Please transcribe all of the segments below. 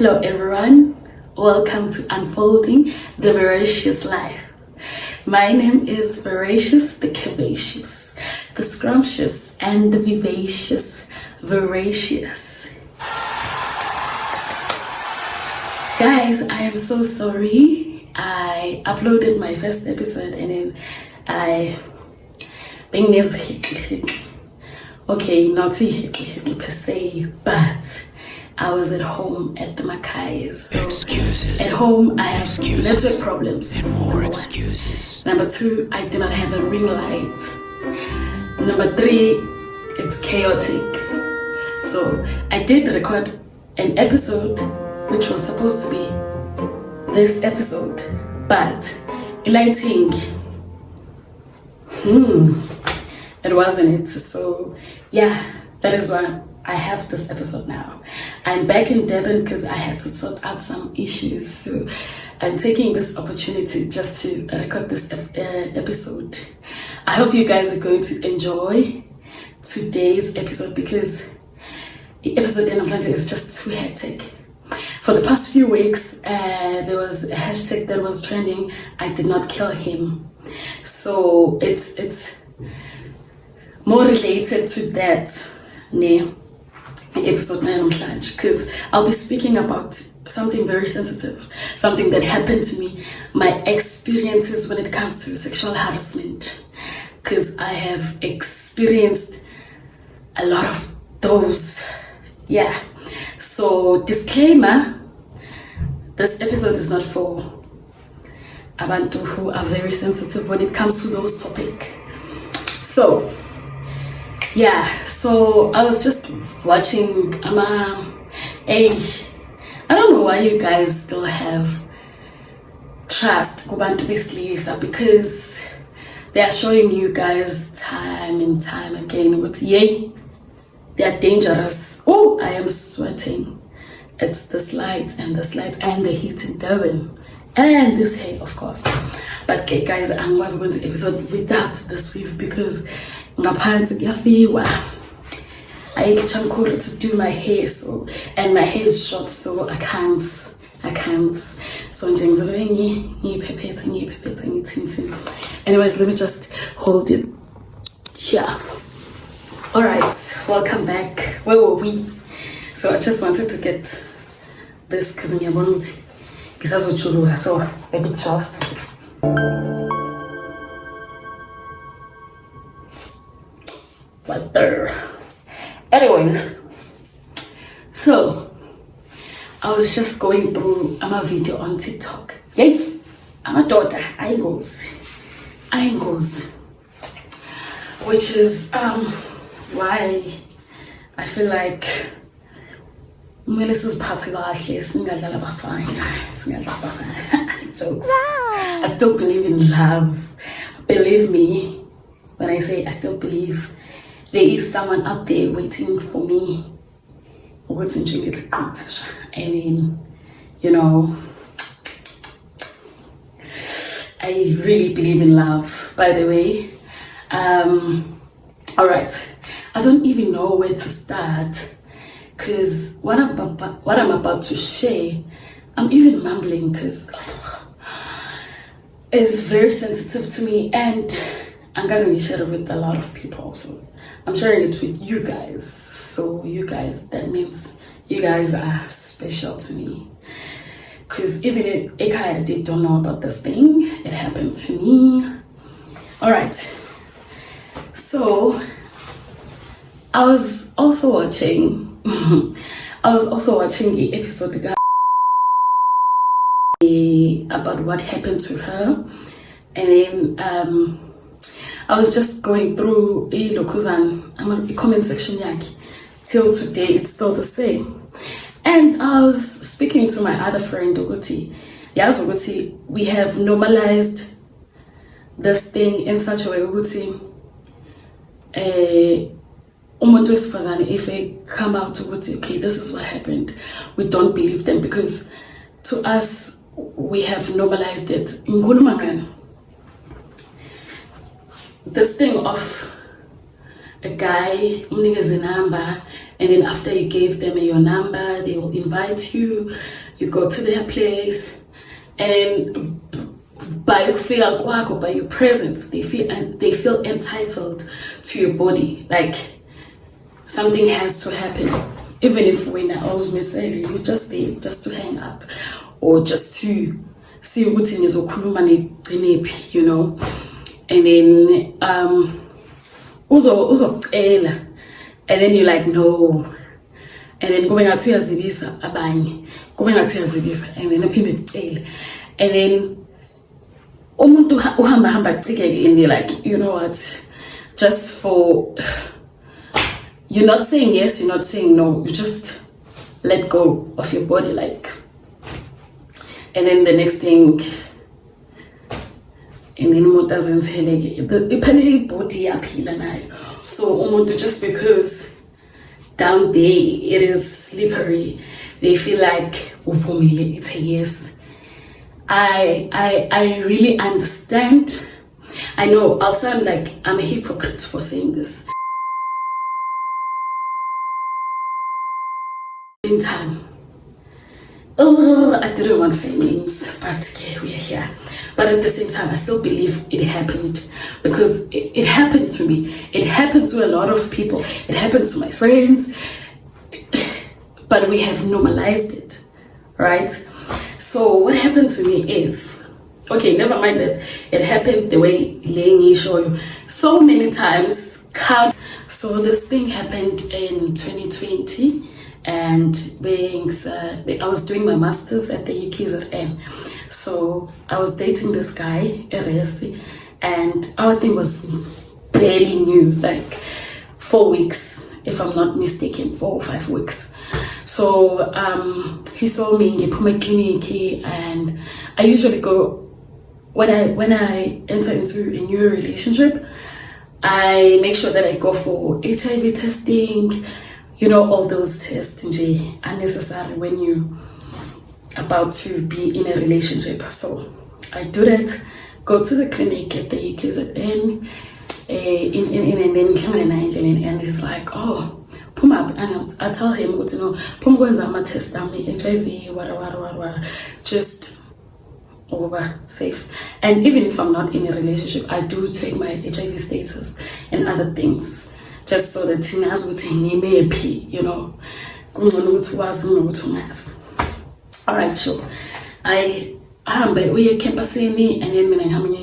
Hello everyone, welcome to Unfolding the Voracious Life. My name is Voracious, the Curvaceous, the Scrumptious, and the Vivacious Voracious. Guys, I am so sorry. I uploaded my first episode and then I think okay, not per se, but I was at home at the Mackays. So excuses. At home, I have excuses. network problems. And more excuses. Number 2, I do not have a ring light. Number 3, it's chaotic. So I did record an episode which was supposed to be this episode, but lighting, it wasn't it. So yeah, that is why I have this episode now. I'm back in Durban because I had to sort out some issues. So I'm taking this opportunity just to record this episode. I hope you guys are going to enjoy today's episode because the episode in Atlanta is just too hectic. For the past few weeks, there was a hashtag that was trending, I did not kill him. So it's more related to that, episode 9 because I'll be speaking about something very sensitive, something that happened to me, my experiences when it comes to sexual harassment, because I have experienced a lot of those. Yeah, so disclaimer, this episode is not for abantu who are very sensitive when it comes to those topics. So yeah, so I was just watching I don't know why you guys still have trust kubantu besilisa, because they are showing you guys time and time again what yay, they are dangerous. Oh, I am sweating. It's this light and the heat in Durban and this hair, of course. But okay, guys, I was going to episode without this weave because ngaphansi kuyafiwa. I get to do my hair, so, and my hair is short, so I can't. So anyways, let me just hold it here. All right, welcome back. Where were we? So I just wanted to get this because so maybe just. But there. Anyways, so I was just going through a video on TikTok. Yay, I'm a daughter. I ain't goes, which is why I feel like Melissa's particularly jokes. I still believe in love. Believe me when I say I still believe there is someone out there waiting for me. I mean, you know, I really believe in love, by the way. All right, I don't even know where to start because what I'm about to share, I'm even mumbling because it's very sensitive to me, and I'm going to share it with a lot of people also. I'm sharing it with you guys. So you guys, that means you guys are special to me. Because even if I don't know about this thing, it happened to me. All right. So I was also watching the episode about what happened to her. And then I was just going through the comment section till today. It's still the same. And I was speaking to my other friend Oguti. We have normalized this thing in such a way, Oguti. If they come out to okay, this is what happened, we don't believe them because to us we have normalized it. This thing of a guy umnikeze a number, and then after you gave them your number, they will invite you. You go to their place, and then by your presence, they feel entitled to your body. Like something has to happen, even if when I was missing you, just there just to hang out or just to see what in is you know. And then and then you're like, no. And then going out to yazibisa abanye, going out to yazibisa, and then aphinde and then umuntu uhamba and you're like, you know what, just for, you're not saying yes, you're not saying no, you just let go of your body, like. And then the next thing, and then umuntu azenzeleke iphelele ibody yaphila nayo. So umuntu, just because down there it is slippery, they feel like uvumile, it's a yes. I really understand. I know I'll sound like I'm a hypocrite for saying this. In time, I didn't want to say names, but okay, we're here. But at the same time, I still believe it happened, because it happened to me. It happened to a lot of people. It happened to my friends, but we have normalized it, right? So what happened to me is, okay, never mind that it happened the way Lengi showed you so many times. So this thing happened in 2020, and I was doing my masters at the UKZN. So I was dating this guy, Eresi, and our thing was barely new, like 4 weeks, if I'm not mistaken, 4 or 5 weeks. So he saw me in the clinic, and I usually go, when I enter into a new relationship, I make sure that I go for HIV testing, you know, all those tests unnecessary when you about to be in a relationship. So I do that, go to the clinic at the UKZN, and he's like, oh, Puma, and I tell him, you know, Puma go and test HIV, whatever, just over safe. And even if I'm not in a relationship, I do take my HIV status and other things, just so that he knows what he may be, you know. All right, so I we campusini, and then I'm having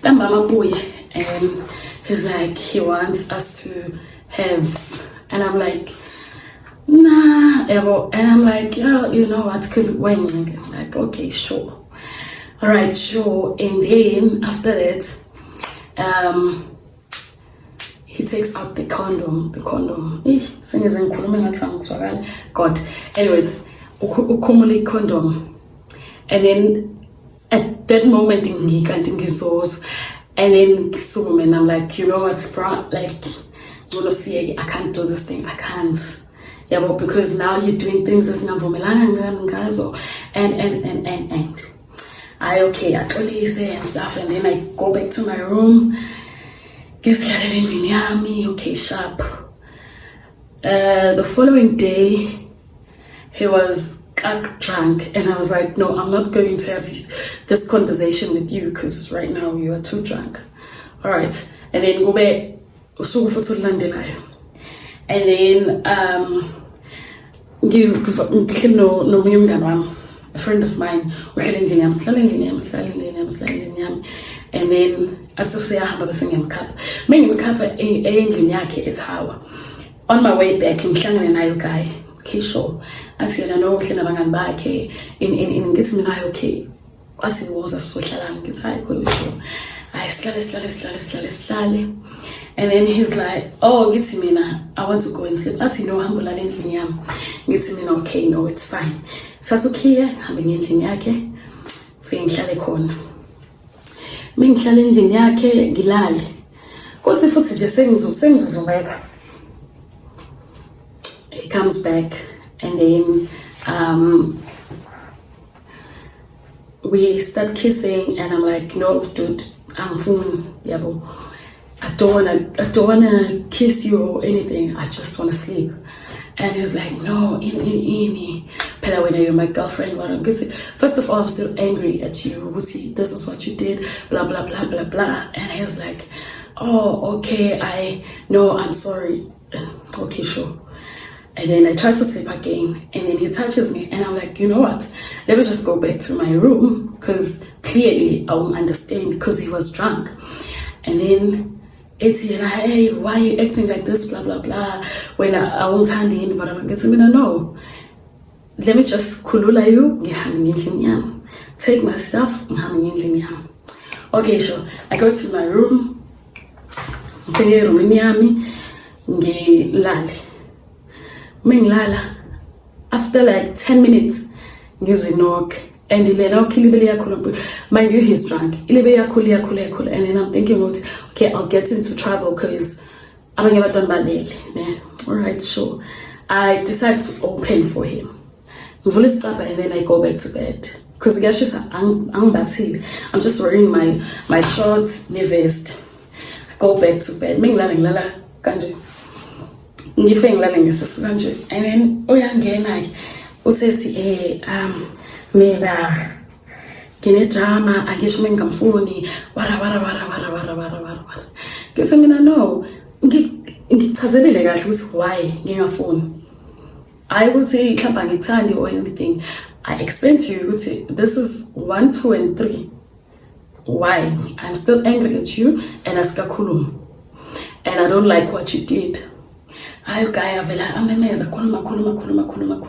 then mama boy, and he's like, he wants us to have, and I'm like, nah, and I'm like, yeah, you know what, because when I'm like, okay, sure, all right, sure. And then after that, he takes out the condom. God. Anyways, ukumule condom. And then at that moment, and then I'm like, you know what, bro, like, I can't do this thing. I can't. Yeah, but because now you're doing things as and I totally say and stuff, and then I go back to my room. Okay, sharp. The following day, he was drunk, and I was like, no, I'm not going to have this conversation with you because right now you are too drunk. All right, and then go back. And then a friend of mine, and then at say I have a singing cup. Making cup it's how. On my way back in Shanghai and I guy, okay, sure. I said I know Sinabangan back in gets me now okay. I said was a social and gets high sure. I slowly. And then he's like, oh, get me now. I want to go and sleep. I said no, humble get me now, okay, no, it's fine. So that's okay, I'm in yake. Feeling shall corner. Mingihlala endlini yakhe ngilale kodwa futhi nje sengizobeka. He comes back, and then we start kissing, and I'm like, no dude, I'm fine, yabo. I don't wanna kiss you or anything. I just wanna sleep. And he's like, no, in. Pela, when you're my girlfriend, first of all, I'm still angry at you. This is what you did, blah, blah, blah, blah, blah. And he's like, oh, okay, I'm sorry. Okay, sure. And then I try to sleep again. And then he touches me. And I'm like, you know what? Let me just go back to my room. Because clearly I won't understand because he was drunk. And then it's hey, why are you acting like this, blah, blah, blah, when I won't hand in, but I'm getting no. Let me just kulula you, take my stuff, okay, sure. I go to my room, after like 10 minutes, ngizwe knock. And mind you, he's drunk. And then I'm thinking, okay, I'll get into trouble because I'm never done ballet. Alright, sure. I decide to open for him. And then I go back to bed. Because I'm just wearing my shorts, my vest. I go back to bed. And then mina kine drama angisho mengamfuni wara kese mina no ngichazelile kahle ukuthi why ngingafuni I would say mhlawumbe ngithandi or anything. I explained to you ukuthi this is 1 2 and 3 why I'm still angry at you and asikakhuluma and I don't like what you did. Hayi guy avela amemeza khuluma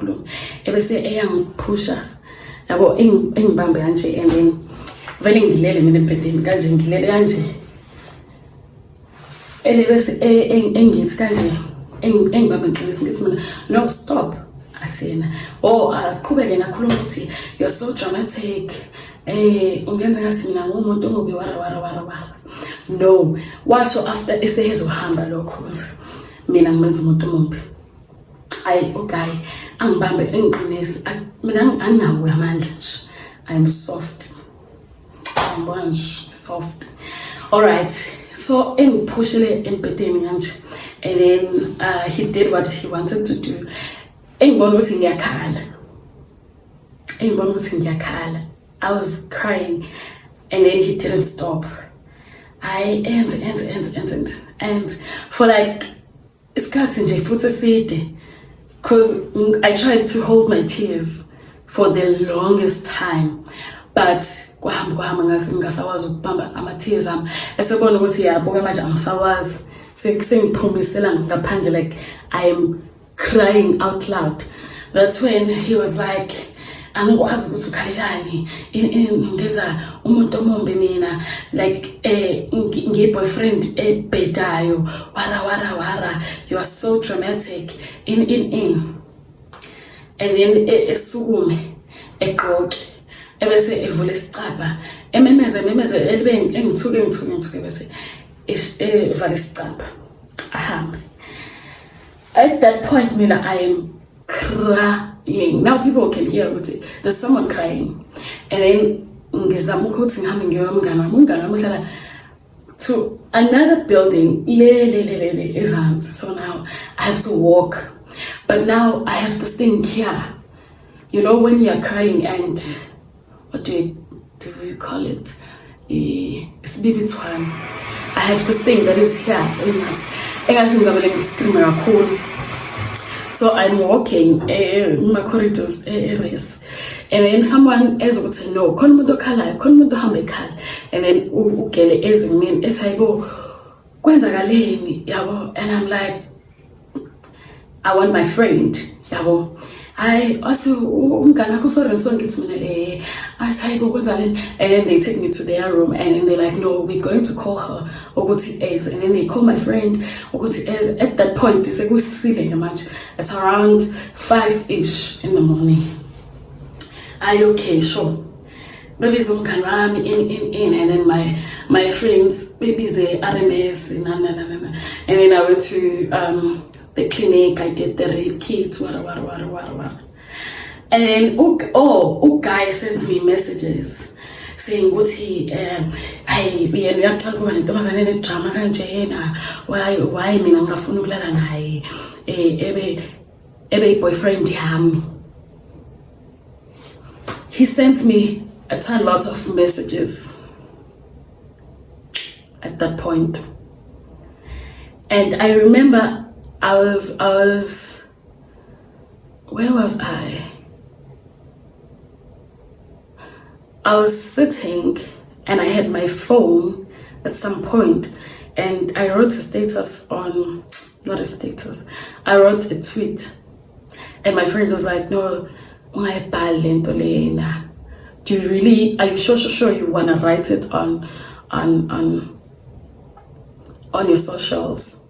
ebese eyangiphusha yabo engibambe kanje and then vele ngilele mina empedeni kanje ngilele kanje elebese engithi kanje engibambe ngiqinisa ngithi mina no stop athena aqhubeke nakhuluma ukuthi you're so dramatic ungenza ngathi mina ngumuntu ongobe wara no washo after esehezohamba lokho mina ngimenza umuntu omumbi okay angibambe engiqinise mina anginawo amandla nje I'm soft soft alright so engiphushele empedeni kanje and then he did what he wanted to do engibona ukuthi ngiyakhala I was crying and then he didn't stop I and for like isikhathi nje futhi eside because I tried to hold my tears for the longest time but kwahamba ngasawazi ukubamba ama tears ami esebona ukuthi yabo manje angisawazi sengiphumisela ngaphandle like I am crying out loud. That's when he was like angikwazi ukuthi ukhalelani ngenza umuntu omombe mina like ngiboyfriend ebhedayo wara you are so dramatic in and then esukume eqoqe ebese evule isicapha ememeze elibe engithuke bese evale isicapha ahambe. At that point mina I am crying. Now people can hear ukuthi there's someone crying and then ngizama ukuthi ngihambe ngiyomngane uhlala to another building le ezansi. So now I have to walk but now I have this thing here, you know, when you are crying and what do you call it, it's bibitwan. I have this thing that is here engathi ngabele ngiscream kakhulu. So I'm walking in my corridors areas and then someone else would say no khona umuntu okhalayo khona umuntu ohamba ekhala and then ugele ezimini esayibo kwenzakaleni yabo and I'm like I want my friend yabo I also umngane akho sorry ngithi mina asayibo kwenzakaleni and then they take me to their room and then they're like no we're going to call her ukuthi ez and then they call my friend ukuthi ez. At that point sekusile manje it's around 5ish in the morning. Okay, sure. Baby umngane wami in and then my friends baby the RMS and then I went to the clinic. I did the rape kits wara. And then guy sends me messages saying ukuthi hayi yena uyaqala ukuba nentombazane enedrama kanjena, why mina ngingafuni ukulala naye, ebe boyfriend yami. He sent me a lot of messages at that point. And I remember I was where was I? I was sitting and I had my phone at some point, and I wrote a status on, not a status, I wrote a tweet, and my friend was like, no, do you really, are you sure you want to write it on your socials?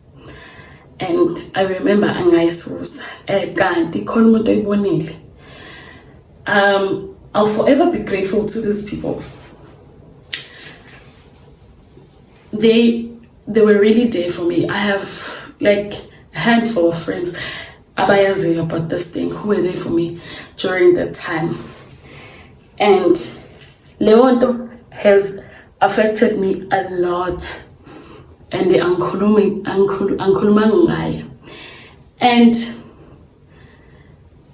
And I remember I'll forever be grateful to these people. They were really there for me. I have like a handful of friends abayazi about this thing who were there for me during that time. And Leonto has affected me a lot. And the ankulumang. And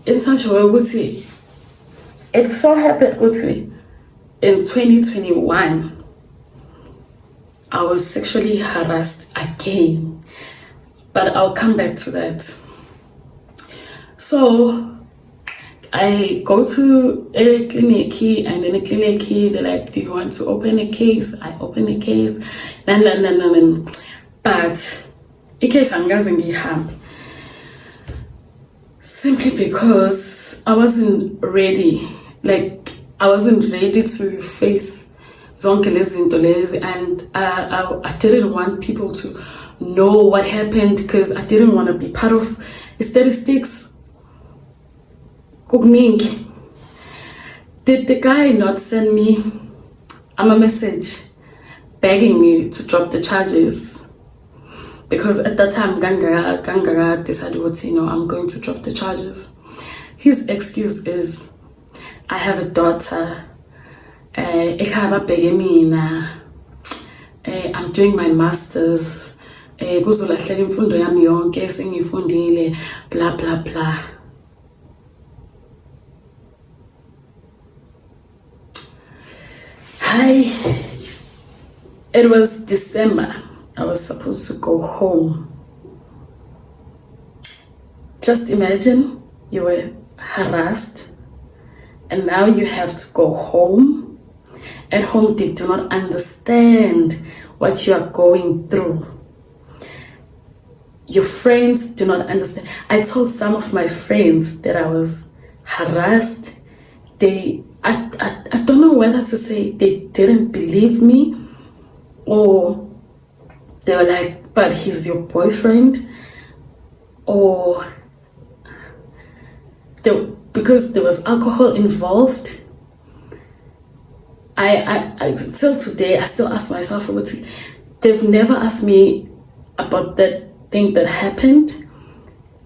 in such a way, it so happened in 2021, I was sexually harassed again, but I'll come back to that. So I go to a clinic, and in a clinic they're like, do you want to open a case? I open a case. No. But in case I'm going to simply because I wasn't ready. Like, I wasn't ready to face zonke lezinto lezi, and I didn't want people to know what happened, because I didn't want to be part of the statistics. Did the guy not send me a message begging me to drop the charges? Because at that time, Gangara decided, I'm going to drop the charges. His excuse is, I have a daughter. I'm doing my master's. Blah blah blah. It was December. I was supposed to go home. Just imagine you were harassed and now you have to go home. At home, they do not understand what you are going through. Your friends do not understand. I told some of my friends that I was harassed. I don't know whether to say they didn't believe me, or they were like, but he's your boyfriend, or because there was alcohol involved. I still today, I still ask myself, they've never asked me about that thing that happened.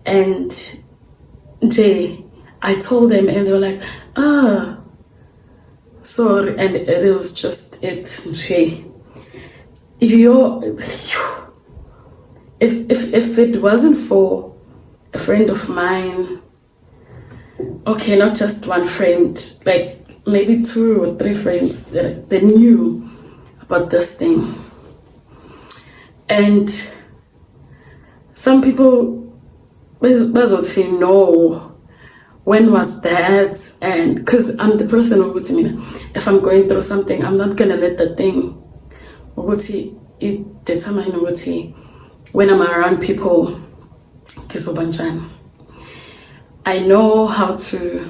And I told them, and they were like, sorry. And it was just it. If it wasn't for a friend of mine, okay, not just one friend, like maybe 2 or 3 friends that knew about this thing. And some people would say, no, when was that? And because I'm the person who would say, if I'm going through something, I'm not going to let the thing it determine when I'm around people. I know how to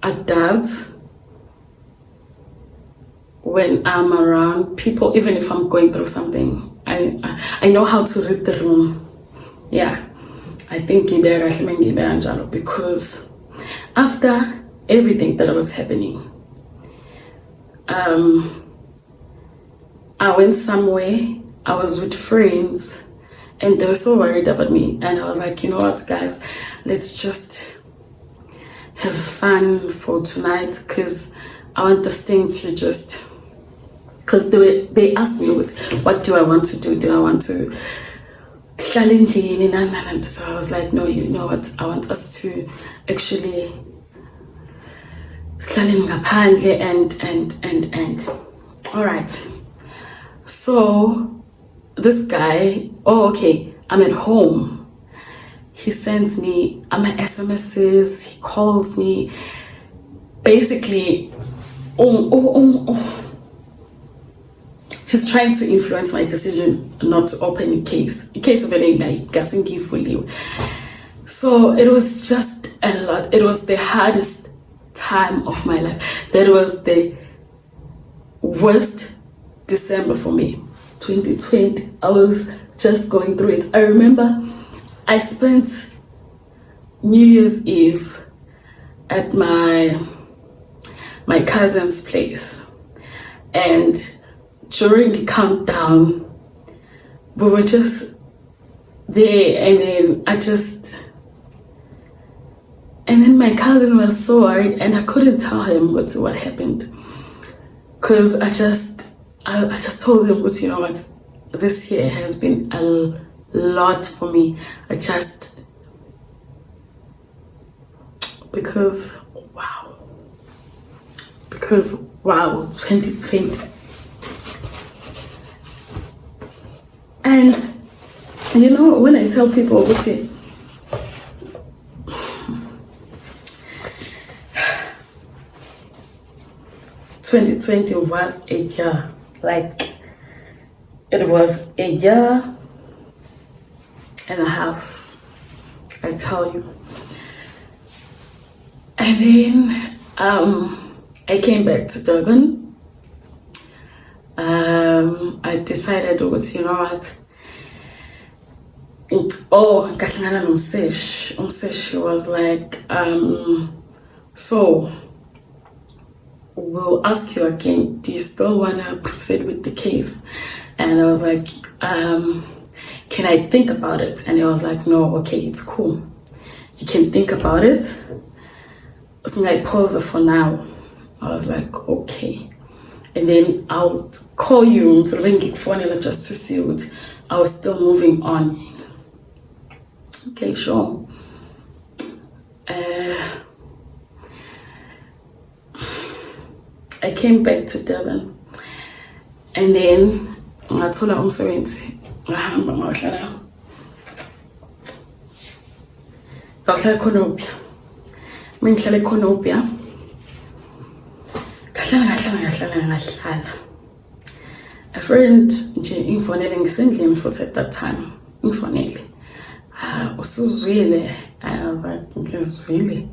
adapt when I'm around people, even if I'm going through something. I know how to read the room. Yeah, I think because after everything that was happening, I went somewhere, I was with friends, and they were so worried about me. And I was like, you know what, guys, let's just have fun for tonight, because I want this thing to just because they asked me, what do I want to do? Do I want to and so I was like, no, you know what? I want us to actually and all right. So this guy, okay, I'm at home. He sends me SMSs, he calls me. Basically, he's trying to influence my decision not to open a case of an fully. So it was just a lot. It was the hardest time of my life. That was the worst December for me. 2020. I was just going through it. I remember I spent New Year's Eve at my cousin's place, and during the countdown we were just there, and then my cousin was so worried, and I couldn't tell him what happened, because I just told him, you know what, this year has been a lot for me. Because wow, 2020. And you know, when I tell people, 2020 was a year, like it was a year and a half, I tell you. And then I came back to Durban. I decided, you know what? Kahlangana nomseshi was like, so we'll ask you again, do you still want to proceed with the case? And I was like, can I think about it? And he was like, no, okay, it's cool, you can think about it. So I pause it for now. I was like, okay. And then I'll call you so then get phone just to see what I was still moving on. Okay, sure. I came back to Durban, and then I told her umsebenzi ngahamba ngahlala khonopia. Mengihlala ekhonopia ngahlala. A friend nje ingifonele ngisendlini futhi at that time ingifonele, usuzwile? I was like, ngizwile.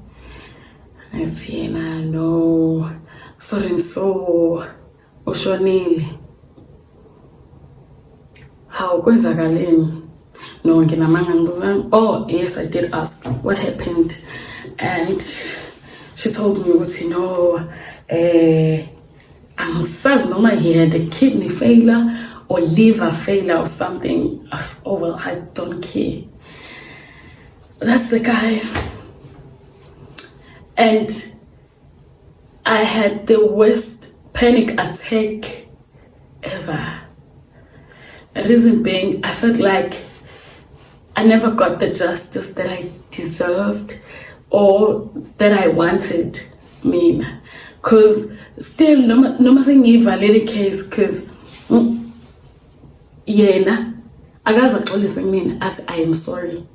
I said, no, so and so ushonile. How kwenzakaleni? No, nginamanga ngibuzana. Oh yes, I did ask what happened, and she told me, you know, angisazi noma he had a kidney failure or liver failure or something. Oh well, I don't care. That's the guy. And I had the worst panic attack ever. The reason being, I felt like I never got the justice that I deserved or that I wanted. Because still, no sengiyivalele case, because yena akazaxolisa mina athi I am sorry.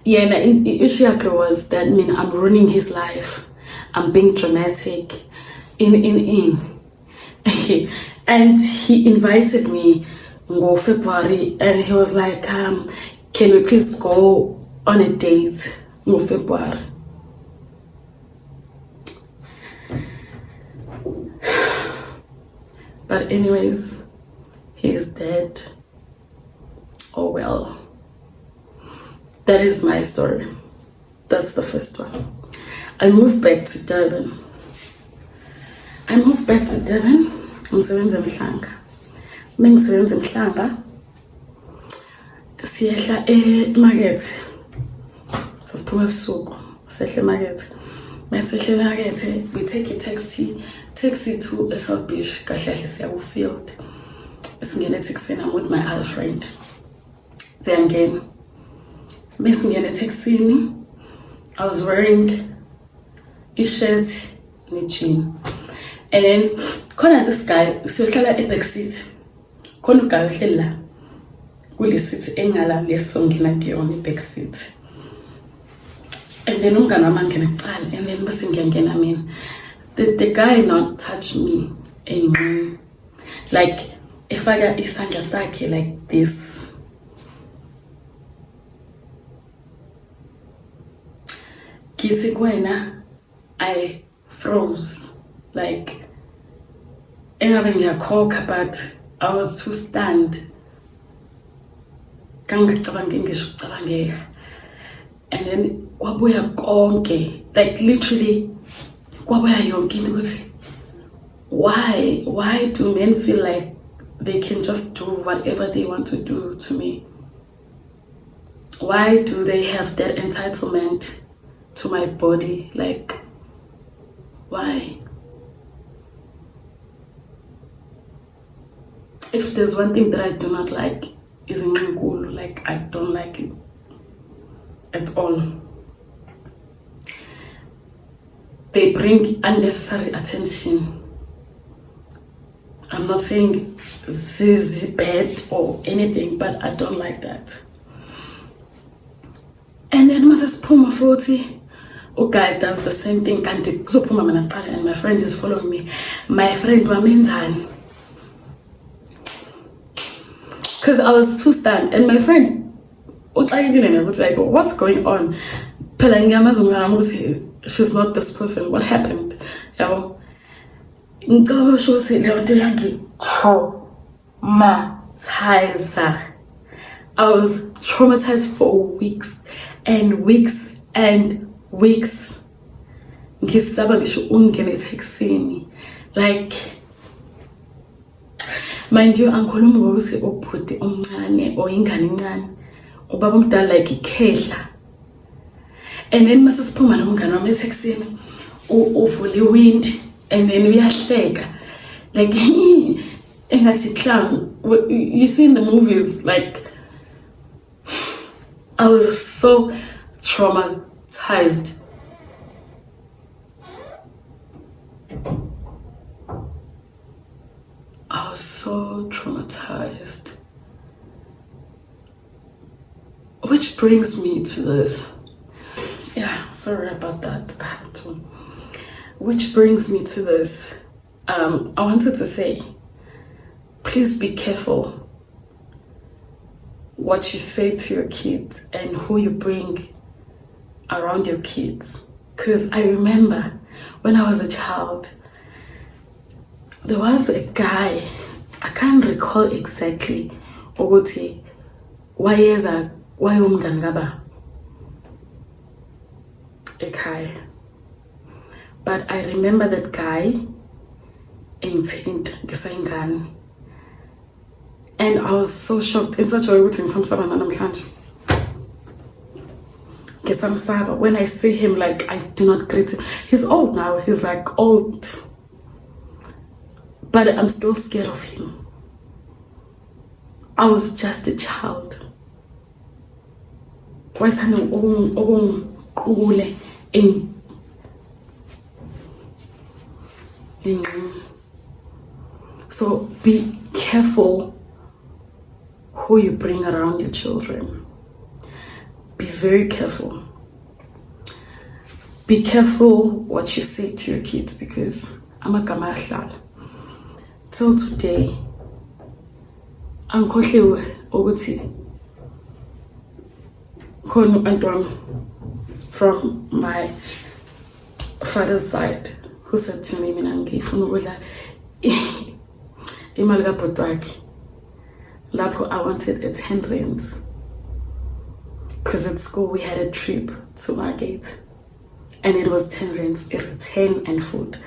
Yena issue yakhe was that I'm ruining his life, I'm being dramatic in and he invited me in February, and he was like, can we please go on a date in February? But anyways, he's dead. Oh well. That is my story. That's the first one. I moved back to Durban. Ngisebenza eMhlanga. Mengisebenza eMhlanga, siyehla emarket. Sasiphuma ebusuku, sehla emarket. Mesehla emarket, we take a taxi taxi to a South Beach, kahle siya field. Singene taxi, I'm with my other friend. Ziyangena. Mesingene taxi, I was wearing a shirt and a jean. And then khona this guy siyohlala e back seat. Khona uguy ohleli la. Kule seat engala lesongena kuyona back seat. And then umngane wami angena kuqala and then bese ngiyangena mina. The guy not touch me anymore. Like efaka isandla sakhe like this. Kisi kwena I froze like engabe ngiyakhoka but I was too stunned. Kangacabange ngisho ucabangeka. And then kwabuya konke like literally kwabuya yonke into ukuthi why do men feel like they can just do whatever they want to do to me? Why do they have that entitlement to my body? Like, why? If there's one thing that I do not like is ngqulu, like I don't like it at all. They bring unnecessary attention. I'm not saying this is bad or anything, but I don't like that. And then Mrs. Puma 40, guy does the same thing. And my friend is following me. My friend wamenzani. Because I was too stunned. And my friend, what's going on? She's not this person. What happened? I was traumatized for weeks and weeks and weeks. Like, mind you, angikhulumi ngokuthi ubhuti omncane or ingane encane ubaba omdala like ikhehla. And then masisiphuma nomngane wami eTexini uvula iwind and then uyahleka like engathi clown. You see in the movies, like I was so traumatized. I was so traumatized. Which brings me to this. Yeah, sorry about that. I had to. Which brings me to this. I wanted to say, please be careful what you say to your kids and who you bring around your kids. Because I remember when I was a child, there was a guy, I can't recall exactly, ukuthi wayeza wayomngani kaba ekhaya. But I remember that guy engithinta ngisayingane. And I was so shocked in such a way ukuthi ngisamsaba namhlanje. Ngisamsaba. When I see him, like I do not greet him. He's old now, he's like old. But I'm still scared of him. I was just a child. So be careful who you bring around your children. Be very careful. Be careful what you say to your kids, because amagama ayahlala. Till today, angikhohliwe ukuthi khona umuntu wami from my father's side who said to me, mina ngifuna ukudla imali kabhuti wakhe. Lapho I wanted a 10 rands. Because at school we had a trip to Margate and it was 10 rands, 10 and food.